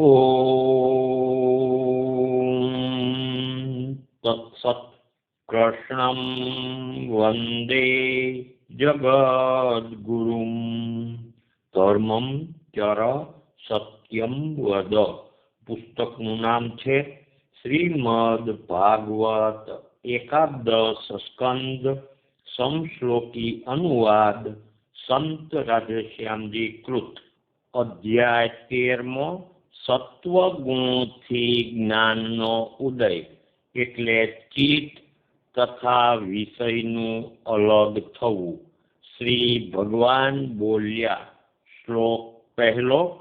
ઓમ તત્સત. કૃષ્ણં વંદે જગદ્ગુરું ધર્મં ચર સત્યમ વદ. પુસ્તકનું નામ છે શ્રીમદ ભાગવત એકાદશ સ્કંદ સમશ્લોકી અનુવાદ સંત રાધેશ્યામજી કૃત. અધ્યાય 13મો સત્વગુણથી જ્ઞાનનો ઉદય એટલે ચિત્ત તથા વિષયનું અલગ થવું. શ્રી ભગવાન બોલ્યા. શ્લોક પહેલો.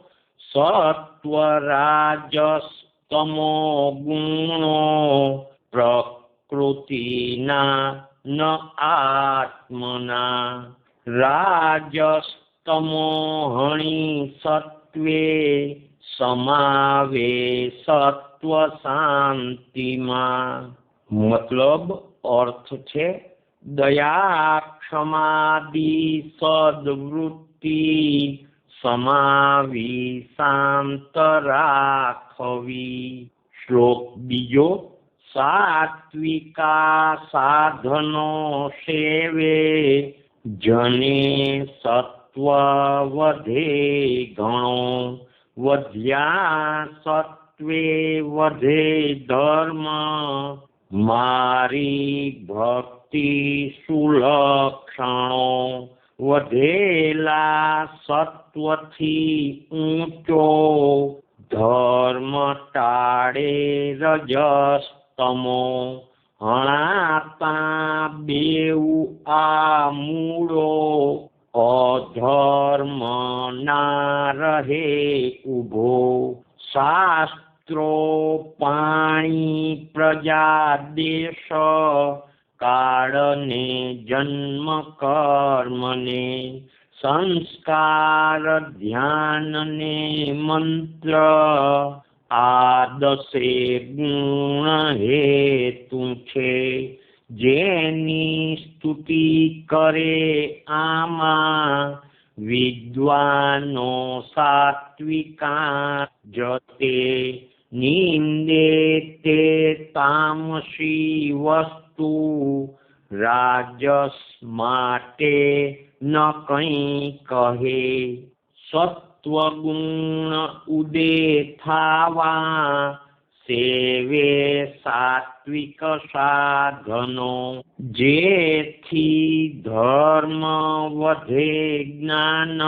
સત્વરાજસ્તમો ગુણો પ્રકૃતિના ન આત્મના. રાજસ્તમો હણી સત્વે સમાવે સત્વ શાંતિમાં. મતલબ અર્થ છે દયા ક્ષમાદિ સદવૃત્તિ સમાવી શાંત રાખવી. શ્લોક બીજો. સાત્વિકા સાધનો સેવે જને સત્વ વધે ઘણો. વધ્યા સત્વે વધે ધર્મ મારી ભક્તિ સુલક્ષણો. વધેલા સત્વથી ઊંચો ધર્મ ટાળે રજસ્તમો. હણાતા બેઉ આ મૂળો અધર્મ ના રહે ઉભો. શાસ્ત્રો પાણી પ્રજા દેશ કાળને જન્મ કર્મને. સંસ્કાર ધ્યાનને મંત્ર આ દસે ગુણ હેતુ છે. જેની સ્તુતિ કરે આમાં વિદ્વાનો સાત્વિકા જતે. નિંદે તે તામસી વસ્તુ રાજસ માટે ન કંઈ કહે. સત્વગુણ ઉદે થાવા સેવે સાત્વિક સાધનો. જેથી ધર્મ વધે જ્ઞાન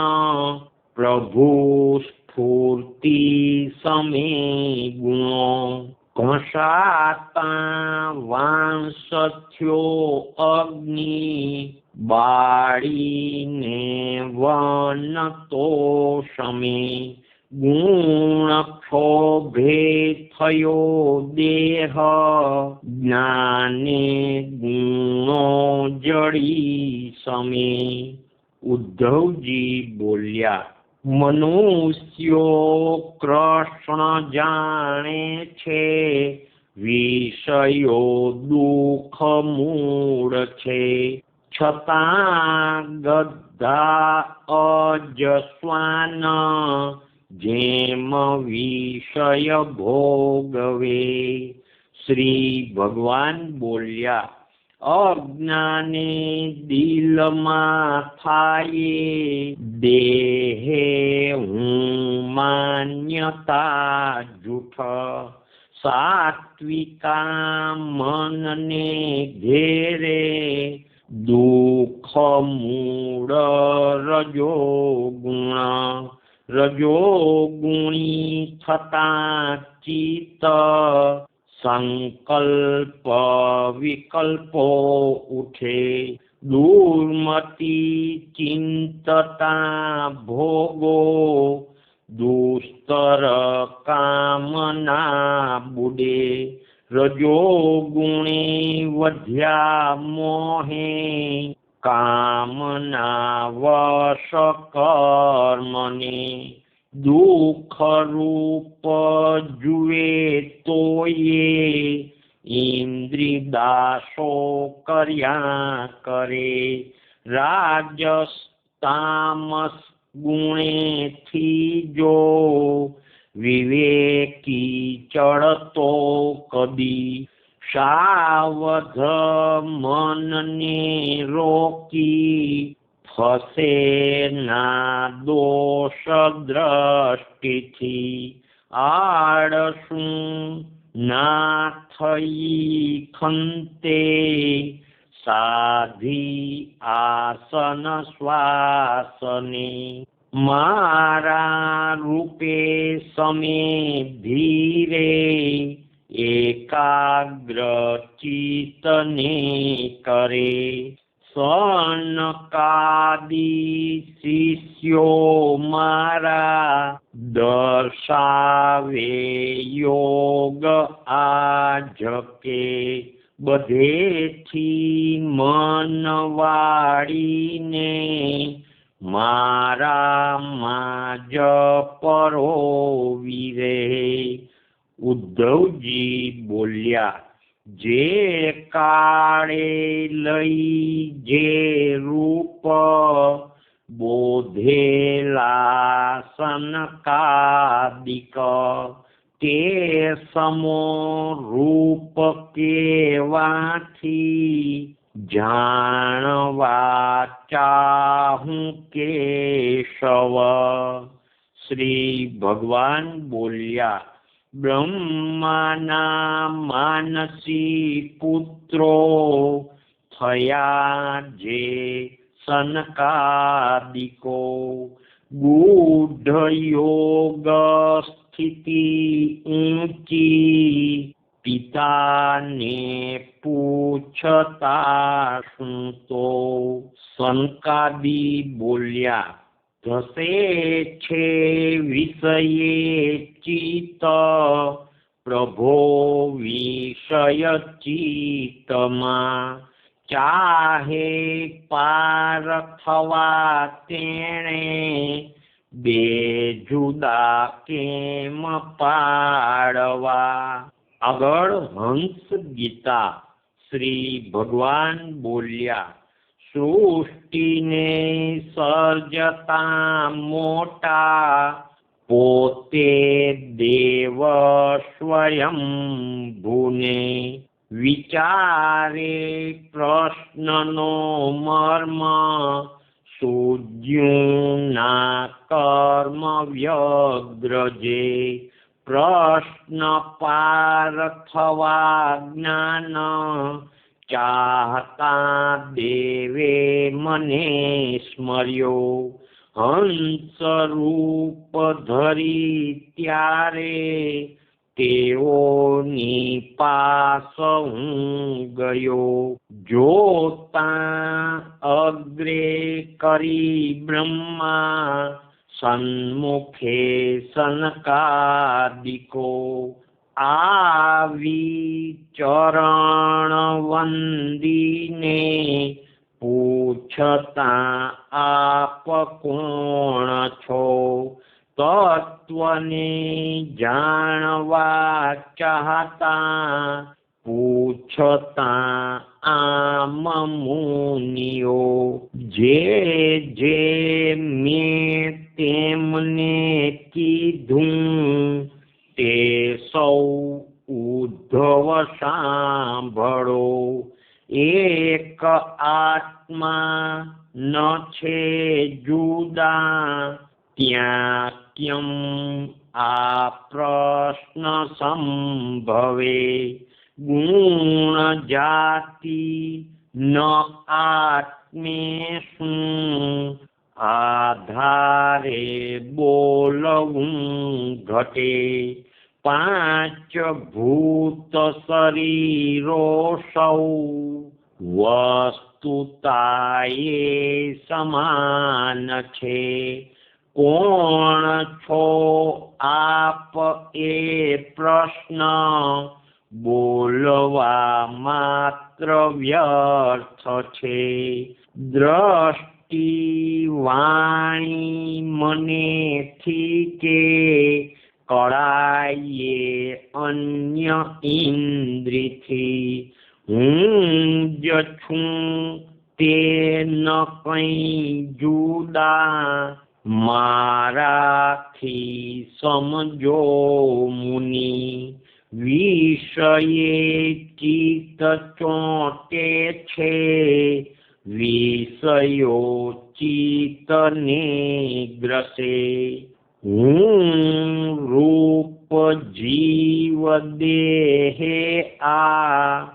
પ્રભુ સ્ફૂર્તિ સમે ગુણો. ઘસાતા વાંસ થયો અગ્નિ બાળીને વન તો સમે. ગુણ ક્ષોભે થયો દેહ જ્ઞાને ગુણો જડી સમે. ઉદ્ધવજી બોલ્યા. મનુષ્યો કૃષ્ણ જાણે છે વિષયો દુઃખ મૂળ છે. છતાં ગધા અજસ્વાન જેમ વિષય ભોગવે. શ્રી ભગવાન બોલ્યા. અજ્ઞાને દિલમાં થાય દેહે હું માન્યતા જૂઠ. સાત્વિકા મનને ઘેરે દુઃખ મૂળ રજોગુણ. રજોગુણી થતા ચિત્ત સંકલ્પ વિકલ્પો ઉઠે. દુર્મતિ ચિંતતા ભોગો દુસ્તર કામના બુડે. રજોગુણી વધ્યા મોહે કામના વશ કર્મને. દુઃખ રૂપ જુએ તોયે ઇન્દ્રિદાસો કર્યા કરે. રાજસ તામસ ગુણેથી જો વિવેકી ચડતો કદી સાવધ મનને રોકી ફસે ના દોષ દ્રષ્ટિથી આળસું ના થઈ ખંતે સાધી આસન શ્વાસને મારા રૂપે સમે ધીરે એકાગ્ર ચિત્તને કરે સનકાદી શિષ્યો મારા દર્શાવે યોગ આજકે બધેથી મન વાળીને મારામાં જ પરોવી રહે ઉદ્ધવજી બોલ્યા જે કાળે લઈ જે રૂપ બોધેલા સનકાદિક તે સમો રૂપ કેવાથી જાણવા ચાહું કેશવ શ્રી ભગવાન બોલ્યા બ્રહ્માના માનસી પુત્રો થયા જે સનકાદિકો ગૂઢ યોગ સ્થિતિ ઊંચી પિતાને પૂછતા શું તો સનકાદી બોલ્યા ધસે છે વિષયે ચિત્ત પ્રભો વિષય ચિત્તમાં ચાહે પાર થવા તેણે બે જુદા કેમ પાડવા આગળ હંસ ગીતા શ્રી ભગવાન બોલ્યા સૃષ્ટિને સર્જતા મોટા પોતે દેવ સ્વયં ભૂને વિચારે પ્રશ્નનો મર્મ સૂજ્યું ના કર્મ વ્યગ્રજે પ્રશ્ન પાર થવા જ્ઞાન ચાહતા દેવે મને સ્મર્યો હંસ રૂપ ધરી ત્યારે તેઓની પાસ હું ગયો જોતા અગ્રે કરી બ્રહ્મા સન્મુખે સનકાદિકો આવી ચરણ વંદીને પૂછતા આપ કોણ છો તત્વને જાણવા ચાહતા પૂછતા આમ મુનિઓ જે જે મેં તેમને કીધું તે સૌ ઉદ્ધવ સાંભળો એક આત્મા ન છે જુદા ત્યાં કેમ આ પ્રશ્ન સંભવે ગુણ જાતિ ન આત્મે શું આધારે બોલવું ઘટે પાંચ ભૂત શરીરો સૌ વસ્તુતાએ સમાન છે કોણ છો આપ એ પ્રશ્ન બોલવા માત્ર વ્યર્થ છે દ્રષ્ટિ વાણી મનેથી કે કળાયે અન્ય ઇન્દ્રિયથી હું જ છું તે ન કંઈ જુદા મારાથી સમજો મુનિ વિષયે ચિત્ત ચોંટે છે વિષયો ચિત્તને ગ્રસે હું રૂપ જીવ દેહે આ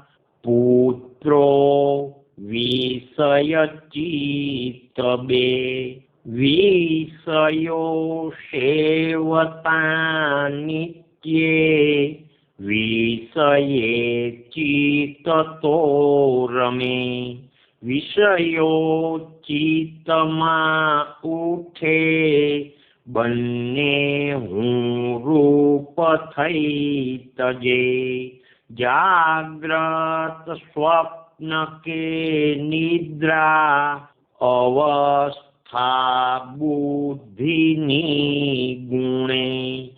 પુત્રો વિષય ચિત્ત બે વિષયો સેવતા નિત્યે વિષયે ચિત્ત તો રમે વિષયો ચિત્તમાં ઉઠે બંને હું રૂપ થઈ તજે જાગ્રત સ્વપ્ન કે નિદ્રા અવસ્થા બુદ્ધિની ગુણે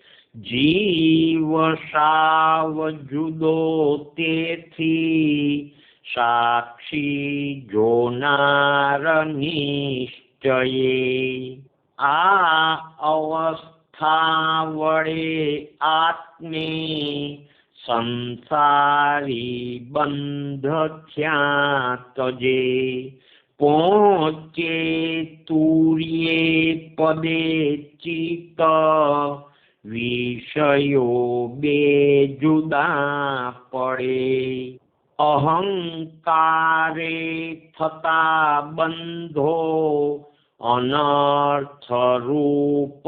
જીવ સાવ જુદો તેથી સાક્ષી જોનાર નિશ્ચયે આ અવસ્થા વડે આત્મે સંસારી બંધ થયા તજે પહોંચે તુર્યે પદે ચિત્ત વિષયો બે જુદા પડે અહંકારે થતા બંધો અનર્થ રૂપ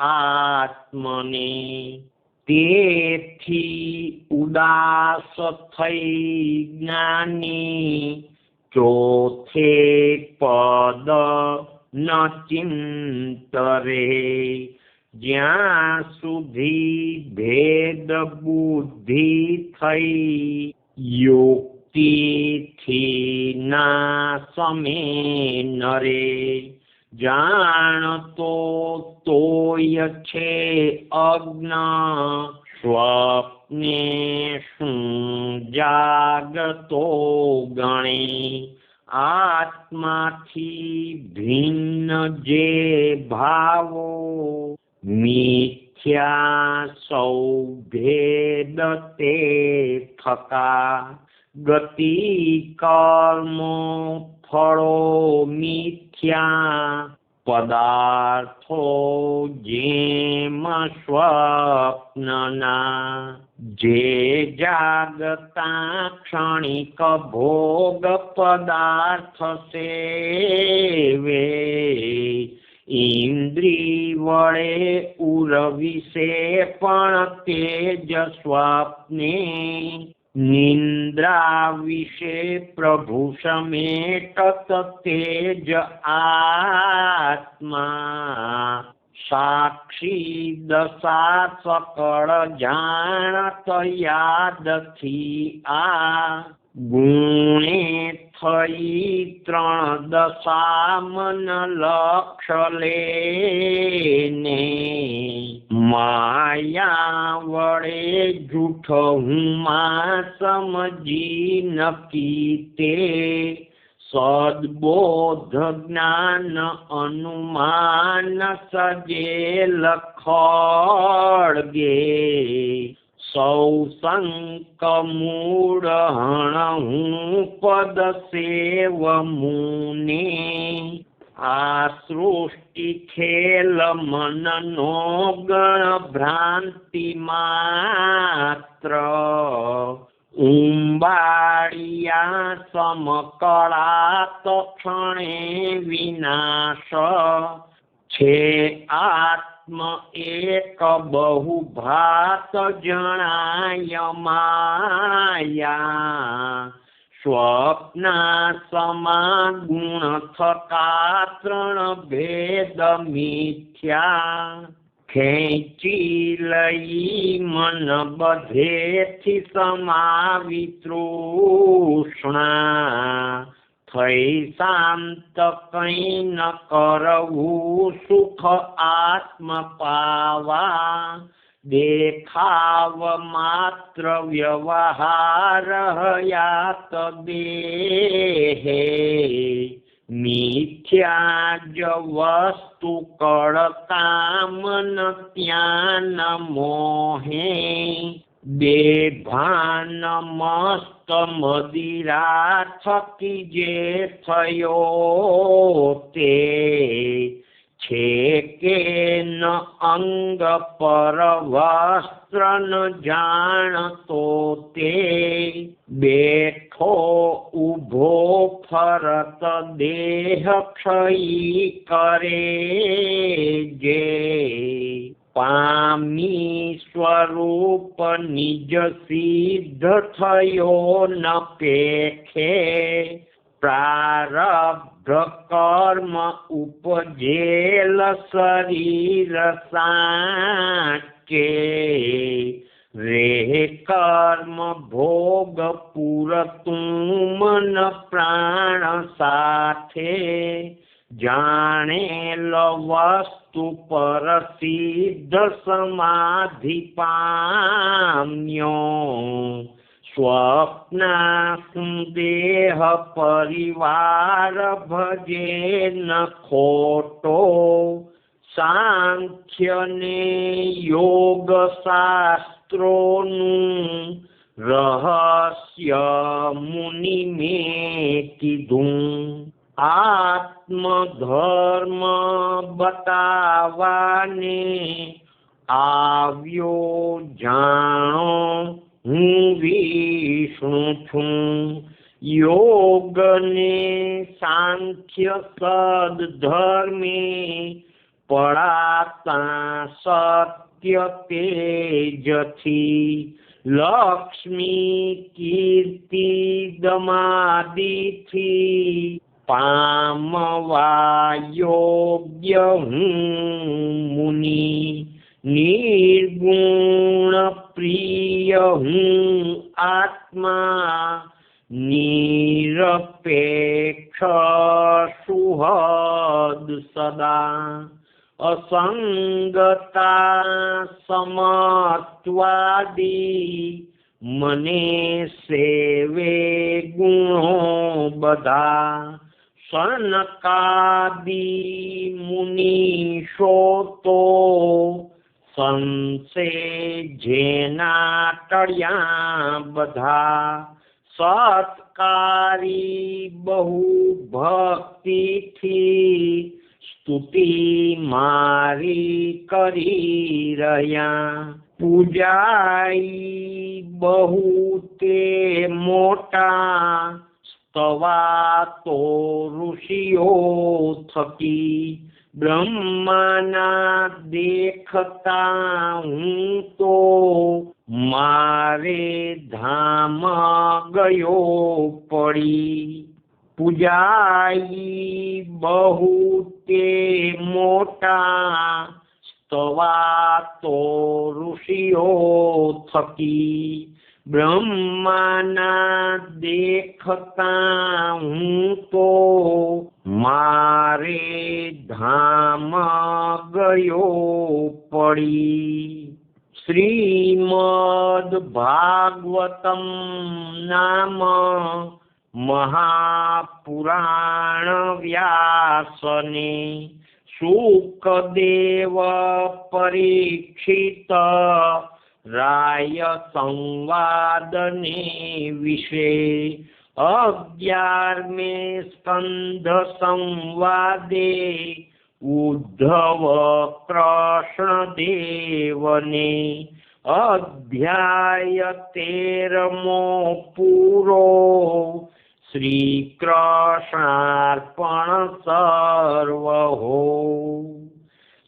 આત્મને તેથી ઉદાસ થઈ જ્ઞાની ચોથે પદ ન ચિંતરે જ્યાં સુધી ભેદ બુદ્ધિ થઈ યુક્તિથી ના સમે નરે જાણતો તોય છે અજ્ઞ સ્વપ્ને શું જાગતો ગણે આત્માથી ભિન્ન જે ભાવો મિથ્યા સૌ ભેદ તે થકા ગતિ કર્મો ફળો મિથ્યા પદાર્થો જેમ સ્વપ્નના જે જાગતા ક્ષણિક ભોગ પદાર્થ સેવે ઇન્દ્રિય વડે ઉરવિશે પણ તેજ સ્વપ્ને નિંદ્રા વિશે પ્રભુ સમેટ તેજ આત્મા સાક્ષી દશા સકળ જાણત યાદથી આ ગુણે થઈ ત્રણ દશા મન લક્ષ લેને માયા વડે જૂઠ હું માં સમજી નકી તે સદબોધ જ્ઞાન અનુમાન સજેલ ખડગે સૌ સંક મૂળ હણ હું પદ સેવ મુને આ સૃષ્ટિ ખેલ મનનો ગણ ભ્રાંતિ માત્ર ઉંબાળિયા સમકળા તક્ષણે વિનાશ છે આત્મ એક બહુ ભાત જણાય માયા સ્વપ્ના સમા ગુણ થકા ત્રણ ભેદ મિથ્યા ખેંચી લઈ મન બધેથી સમાવી તૃષ્ણા થઈ શાંત કઈ ન કરવું સુખ આત્મ પાવા દેખાવ માત્ર વ્યવહાર હયાત દેહે મિથ્યા જ વસ્તુ કળકામ ન ત્યાં મોહે બેભાન મસ્ત મદિરા થકી જે થયો તે છે કે ન અંગ પર વસ્ત્ર ન જાણતો તે બેઠો ઊભો ફરત દેહ ક્ષયી કરે જે પામી સ્વરૂપ નિજ સિદ્ધ થયો ન પેખે પ્રારબ્ધ કર્મ ઉપજેલ શરીર સાચે રે કર્મ ભોગ પૂરતું મન પ્રાણ સાથે જાણેલ વસ્તુ પર સિદ્ધ સમાધિ પામ્યો સ્વપ્ના દેહ પરિવાર ભજે ન ખોટો સાંખ્ય ને યોગ શાસ્ત્રોનું રહસ્ય મુનિ મેં કીધું આત્મધર્મ બતાવાને આવ્યો જાણો હું વિષ્ણુ છું યોગ ને સાંખ્ય સદધર્મે પડાતા સત્ય તેજથી લક્ષ્મી કીર્તિ દમાદિથી પામવા યોગ્ય હું મુનિ નિર્ગુણ પ્રિય હું આત્મા નિરપેક્ષ સુહદ સદા અસંગતા સમત્વાદી મને સેવે ગુણો બધા સનકાદી મુનિષો તો સંસે જેના ટળ્યા બધા સત્કારી બહુ ભક્તિથી સ્તુતિ મારી કરી રહ્યા પૂજાઈ બહુ તે મોટા સ્તવા તો ઋષિઓ થકી બ્રહ્માના દેખતા હું તો મારે ધામ ગયો પડી પૂજાઈ બહુ તે મોટા સ્તવા તો ઋષિઓ થકી બ્રહ્માના દેખતા હું તો મારે ધામ ગયો પડી શ્રીમદ ભાગવતમ નામ મહાપુરાણ વ્યાસને શુકદેવ પરીક્ષિત રાય સંવાદને વિશે 11મે સ્કંધ સંવાદે ઉદ્ધવ કૃષ્ણ દેવને અધ્યાય 13મો પૂરો શ્રી કૃષ્ણાર્પણ સર્વહો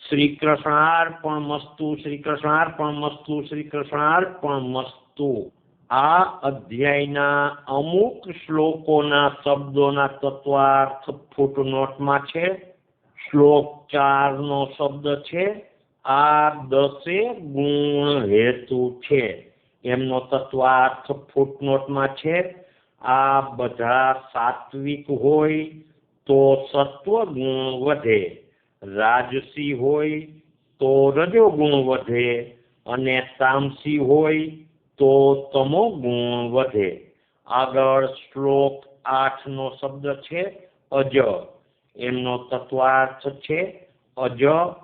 શ્રી કૃષ્ણાર્પણમસ્તુ શ્રી કૃષ્ણાર્પણમસ્તુ શ્રી કૃષ્ણાર્પણમસ્તુ આ અધ્યાયના અમુક શ્લોકોના શબ્દોના તત્વાર્થ ફૂટનોટમાં છે શ્લોક 4 નો શબ્દ છે આ 10 ગુણ હેતુ છે એમનો તત્વાર્થ ફૂટનોટમાં છે આ બધા સાત્વિક હોય તો સત્વ ગુણ વધે રાજસી હોય તો રજો ગુણ વધે અને તામસી હોય તો તમો ગુણ વધે આગળ શ્લોક 8 નો શબ્દ છે અજ એમનો તત્વાર્થ છે અજ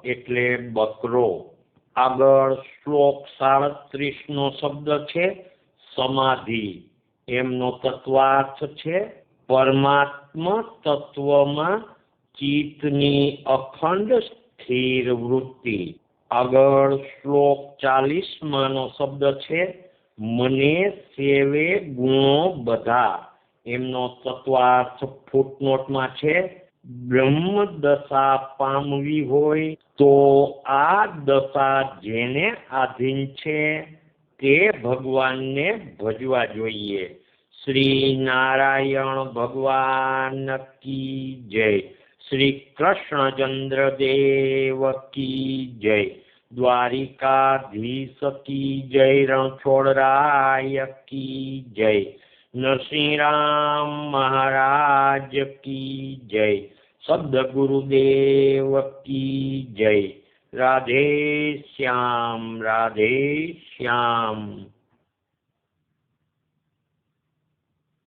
એટલે બકરો. આગળ શ્લોક 37 નો શબ્દ છે સમાધિ. એમનો તત્વાર્થ છે પરમાત્મ તત્વમાં ચિત્તની અખંડ સ્થિર વૃત્તિ. આગળ શ્લોક 40 નો શબ્દ છે મને સેવે ગુણો બધા. એમનો તત્વાર્થ ફૂટનોટમાં છે બ્રહ્મ દશા પામવી હોય તો આ દશા જેને આધીન છે તે ભગવાનને ભજવા જોઈએ. શ્રી નારાયણ ભગવાન કી જય. શ્રી કૃષ્ણચંદ્ર દેવ કી જય. દ્વારિકાધીશ કી જય. રણછોડરાય કી જય. નરસિંહરામ મહારાજ કી જય. સદગુરુદેવ કી જય. રાધે શ્યામ રાધે શ્યામ.